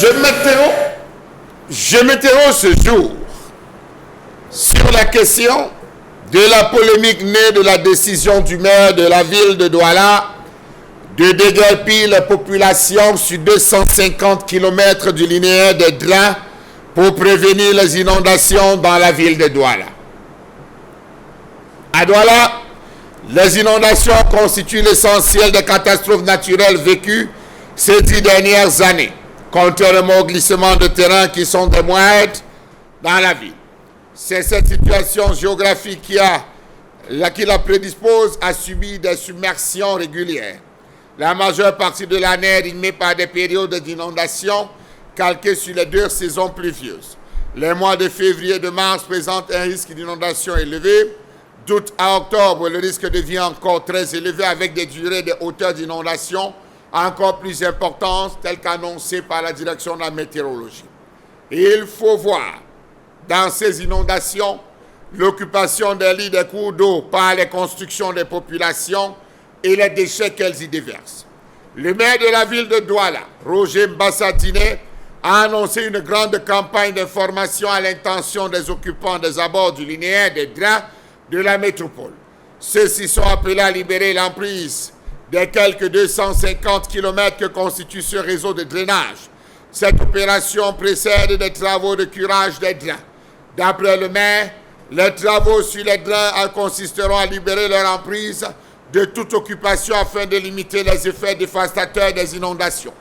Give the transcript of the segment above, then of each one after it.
Je m'interroge ce jour sur la question de la polémique née de la décision du maire de la ville de Douala de déguerpir la population sur 250 km du linéaire des drains pour prévenir les inondations dans la ville de Douala. À Douala, les inondations constituent l'essentiel des catastrophes naturelles vécues ces 10 dernières années, contrairement aux glissements de terrain qui sont des moindres dans la ville. C'est cette situation géographique qui la prédispose à subir des submersions régulières. La majeure partie de l'année est rythmée par des périodes d'inondation calquées sur les 2 saisons pluvieuses. Les mois de février et de mars présentent un risque d'inondation élevé. D'août à octobre, le risque devient encore très élevé avec des durées de hauteur d'inondation encore plus importantes, telles qu'annoncées par la direction de la météorologie. Et il faut voir dans ces inondations l'occupation des lits des cours d'eau par les constructions des populations et les déchets qu'elles y déversent. Le maire de la ville de Douala, Roger Mbassa-Diné, a annoncé une grande campagne d'information à l'intention des occupants des abords du linéaire des drains de la métropole. Ceux-ci sont appelés à libérer l'emprise des quelques 250 km que constitue ce réseau de drainage. Cette opération précède des travaux de curage des drains. D'après le maire, les travaux sur les drains consisteront à libérer leur emprise de toute occupation afin de limiter les effets dévastateurs des inondations.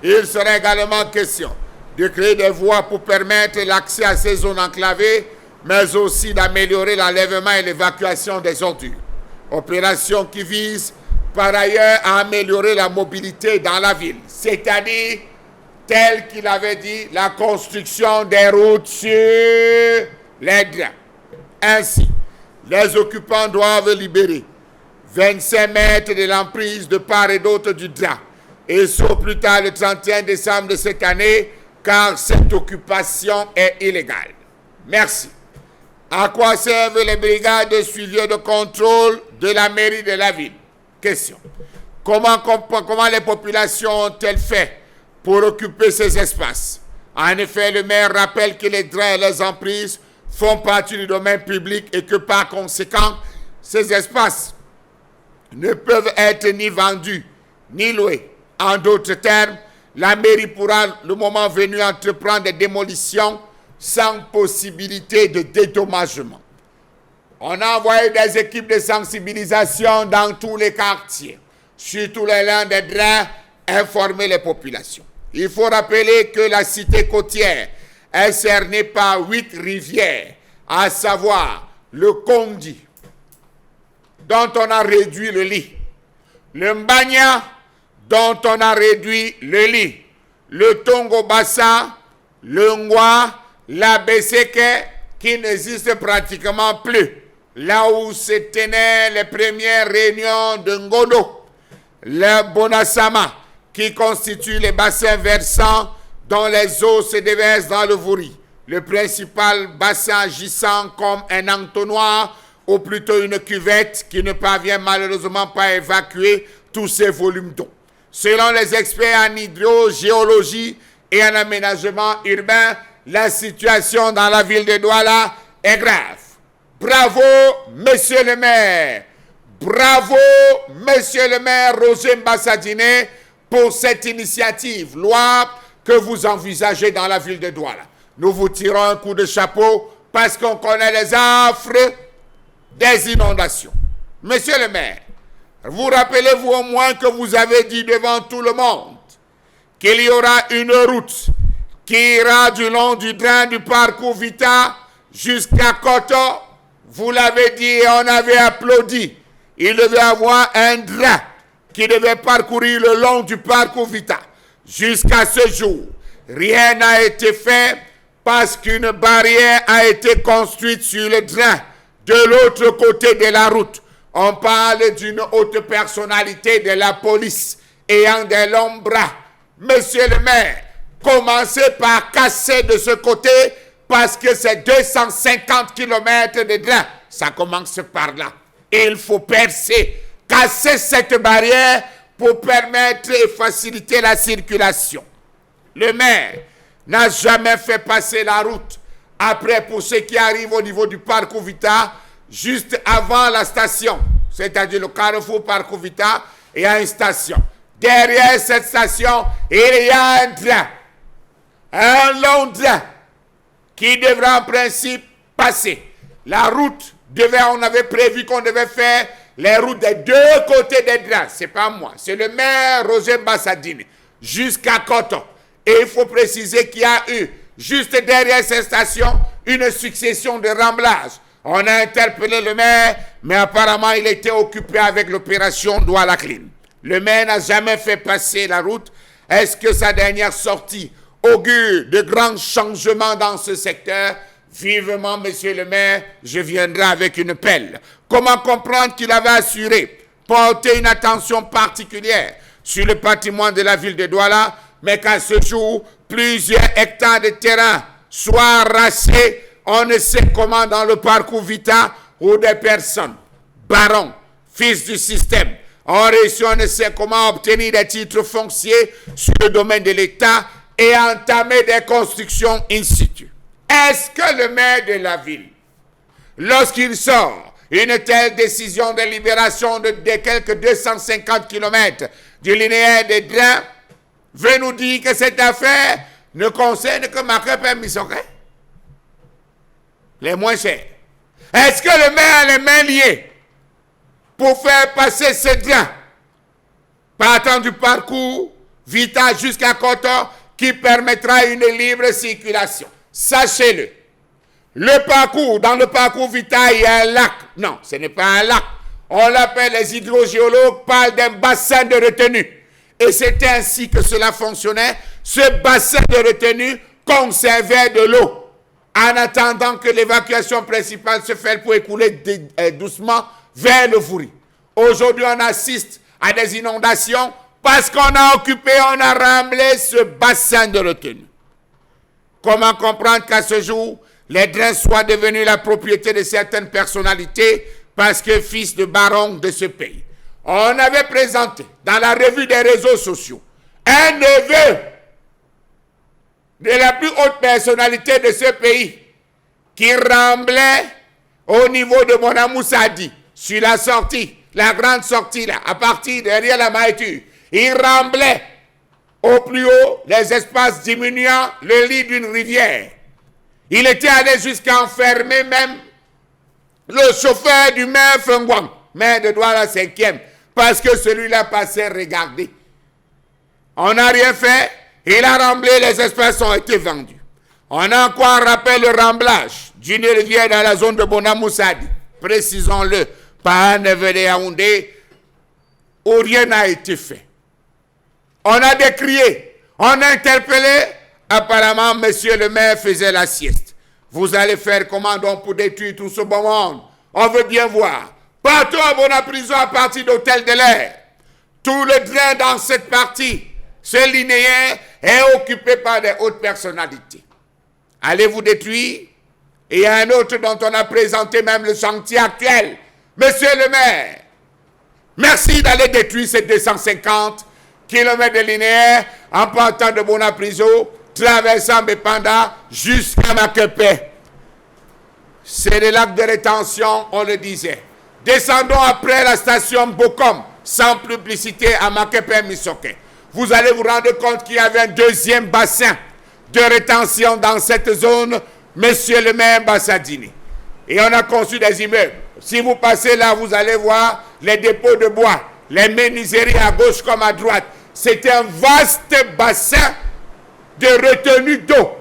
Il sera également question de créer des voies pour permettre l'accès à ces zones enclavées, mais aussi d'améliorer l'enlèvement et l'évacuation des ordures. Opération qui vise par ailleurs à améliorer la mobilité dans la ville, c'est-à-dire, tel qu'il avait dit, la construction des routes sur les drains. Ainsi, les occupants doivent libérer 25 mètres de l'emprise de part et d'autre du drap, et ce au plus tard le 31 décembre de cette année, car cette occupation est illégale. Merci. À quoi servent les brigades de suivi et de contrôle de la mairie de la ville? Question. Comment les populations ont-elles fait pour occuper ces espaces? En effet, le maire rappelle que les drains et les emprises font partie du domaine public et que par conséquent, ces espaces ne peuvent être ni vendus ni loués. En d'autres termes, la mairie pourra, le moment venu, entreprendre des démolitions sans possibilité de dédommagement. On a envoyé des équipes de sensibilisation dans tous les quartiers, sur tous les liens des drains, informer les populations. Il faut rappeler que la cité côtière est cernée par 8 rivières, à savoir le Kondi, dont on a réduit le lit, le Mbanya, dont on a réduit le lit, le Tongo-Bassa, le Ngwa, la Beseke, qui n'existe pratiquement plus, là où se tenaient les premières réunions de Ngodo, le Bonasama, qui constitue les bassins versants dont les eaux se déversent dans le Vouri, le principal bassin agissant comme un entonnoir ou plutôt une cuvette qui ne parvient malheureusement pas à évacuer tous ces volumes d'eau. Selon les experts en hydrogéologie et en aménagement urbain, la situation dans la ville de Douala est grave. Bravo, monsieur le maire. Bravo, monsieur le maire Roger Mbassa-Diné, pour cette initiative louable que vous envisagez dans la ville de Douala. Nous vous tirons un coup de chapeau parce qu'on connaît les affres des inondations. Monsieur le maire, vous rappelez-vous au moins que vous avez dit devant tout le monde qu'il y aura une route qui ira du long du drain du parcours Vita jusqu'à Koto. Vous l'avez dit et on avait applaudi. Il devait avoir un drain qui devait parcourir le long du parcours Vita. Jusqu'à ce jour, rien n'a été fait parce qu'une barrière a été construite sur le drain de l'autre côté de la route. On parle d'une haute personnalité de la police ayant des longs bras. Monsieur le maire, commencez par casser de ce côté parce que c'est 250 km de drain. Ça commence par là. Et il faut percer, casser cette barrière pour permettre et faciliter la circulation. le maire n'a jamais fait passer la route. Après, pour ceux qui arrivent au niveau du parcours Vita, juste avant la station, c'est-à-dire le carrefour parcours Vita, il y a une station. Derrière cette station, il y a un train. Un long train qui devra en principe passer. La route on avait prévu qu'on devait faire les routes des deux côtés des trains. Ce n'est pas moi, c'est le maire Roger Bassadine, jusqu'à Coton. Et il faut préciser qu'il y a eu, juste derrière cette station, une succession de remblages. On a interpellé le maire, mais apparemment il était occupé avec l'opération Douala Clean. Le maire n'a jamais fait passer la route. Est-ce que sa dernière sortie augure de grands changements dans ce secteur? Vivement, monsieur le maire, je viendrai avec une pelle. Comment comprendre qu'il avait assuré porter une attention particulière sur le patrimoine de la ville de Douala, mais qu'à ce jour, plusieurs hectares de terrain soient arrachés, on ne sait comment, dans le parcours Vita, où des personnes, barons, fils du système, ont réussi, on ne sait comment, obtenir des titres fonciers sur le domaine de l'État et entamer des constructions in situ. Est-ce que le maire de la ville, lorsqu'il sort une telle décision de libération de quelques 250 km du linéaire des drains, veut nous dire que cette affaire ne concerne que Makepe Misoke, les moins chers? Est-ce que le maire a les mains liées pour faire passer ce train partant du parcours Vita jusqu'à Coton qui permettra une libre circulation? Sachez-le, dans le parcours Vita, il y a un lac. Non, ce n'est pas un lac. On l'appelle, les hydrogéologues parlent d'un bassin de retenue. Et c'était ainsi que cela fonctionnait. Ce bassin de retenue conservait de l'eau en attendant que l'évacuation principale se fasse pour écouler doucement vers le Fourie. Aujourd'hui, on assiste à des inondations parce qu'on a occupé, on a ramblé ce bassin de retenue. Comment comprendre qu'à ce jour, les drains soient devenus la propriété de certaines personnalités parce que fils de barons de ce pays? On avait présenté dans la revue des réseaux sociaux un neveu de la plus haute personnalité de ce pays qui ramblait au niveau de Monamoussadi sur la sortie, la grande sortie là, à partir derrière la Maïtu. Il ramblait au plus haut, les espaces diminuant le lit d'une rivière. Il était allé jusqu'à enfermer même le chauffeur du maire Fengwang, maire de Douala 5e, parce que celui-là passait regarder. On n'a rien fait, il a ramblé, les espaces ont été vendus. On a encore rappelé le remblage d'une rivière dans la zone de Bonamoussadi, précisons-le, par un neveu de Yaoundé, où rien n'a été fait. On a décrié, on a interpellé, apparemment, monsieur le maire faisait la sieste. Vous allez faire comment donc pour détruire tout ce bon monde? On veut bien voir. Partout à Bonaprison à partir d'Hôtel de l'Air. Tout le drain dans cette partie, ce linéaire, est occupé par des hautes personnalités. Allez-vous détruire? Et il y a un autre dont on a présenté même le chantier actuel. Monsieur le maire, merci d'aller détruire ces 250 kilomètres de linéaire en partant de Bonaprison, traversant Bepanda jusqu'à Makepe. C'est le lac de rétention, on le disait. Descendons après la station Bokom, sans publicité, à Makepe Misoke. Vous allez vous rendre compte qu'il y avait un deuxième bassin de rétention dans cette zone, monsieur le maire Bassadini. Et on a conçu des immeubles. Si vous passez là, vous allez voir les dépôts de bois, les menuiseries à gauche comme à droite. C'était un vaste bassin de retenue d'eau.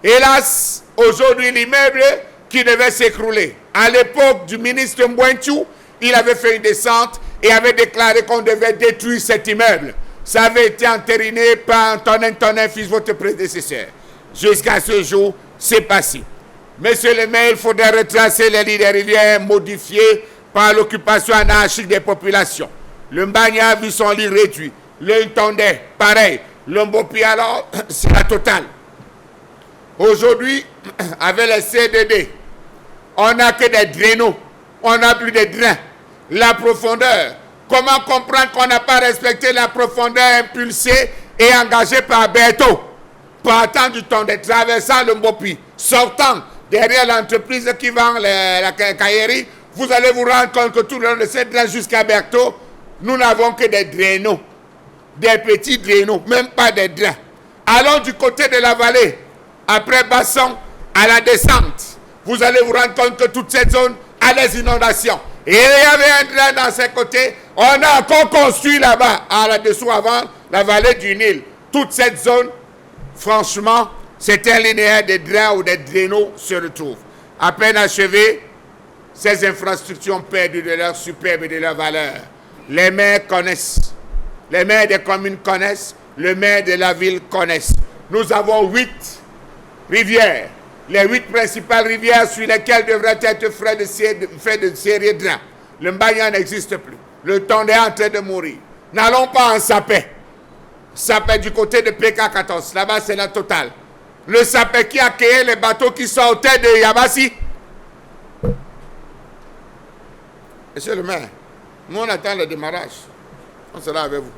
Hélas, aujourd'hui, l'immeuble qui devait s'écrouler. À l'époque du ministre Mbouentou, il avait fait une descente et avait déclaré qu'on devait détruire cet immeuble. Ça avait été entériné par Antonin fils votre prédécesseur. Jusqu'à ce jour, c'est passé. Monsieur le maire, il faudrait retracer les lits des rivières modifiés par l'occupation anarchique des populations. Le Mbagna a vu son lit réduit. Le Ntondé, pareil. Le Mbopi, alors, c'est la totale. Aujourd'hui, avec les CDD, on n'a que des drainaux. On n'a plus de drains. La profondeur. Comment comprendre qu'on n'a pas respecté la profondeur impulsée et engagé par Berthaud, partant du temps, traversant le Mbopi, sortant derrière l'entreprise qui vend la caillerie, vous allez vous rendre compte que tout le long de cette draine jusqu'à Berthaud, nous n'avons que des drainaux, des petits drainaux, même pas des drains. Allons du côté de la vallée, après Basson, à la descente. Vous allez vous rendre compte que toute cette zone a des inondations. Et il y avait un drain dans ces côtés. On a encore construit là-bas, là-dessous avant la vallée du Nil. Toute cette zone, franchement, c'est un linéaire de drains ou des drainaux se retrouve. À peine achevé, ces infrastructures ont perdu de leur superbe et de leur valeur. Les maires connaissent. Les maires des communes connaissent. Les maires de la ville connaissent. Nous avons 8 rivières. Les 8 principales rivières sur lesquelles devraient être faits de sérieux drains. Le Mbagna n'existe plus. Le Tondé est en train de mourir. N'allons pas en Sapé. Sapé du côté de PK14. Là-bas, c'est la totale. Le Sapé qui accueillait les bateaux qui sortaient de Yabassi. Monsieur le maire, nous on attend le démarrage. On sera avec vous.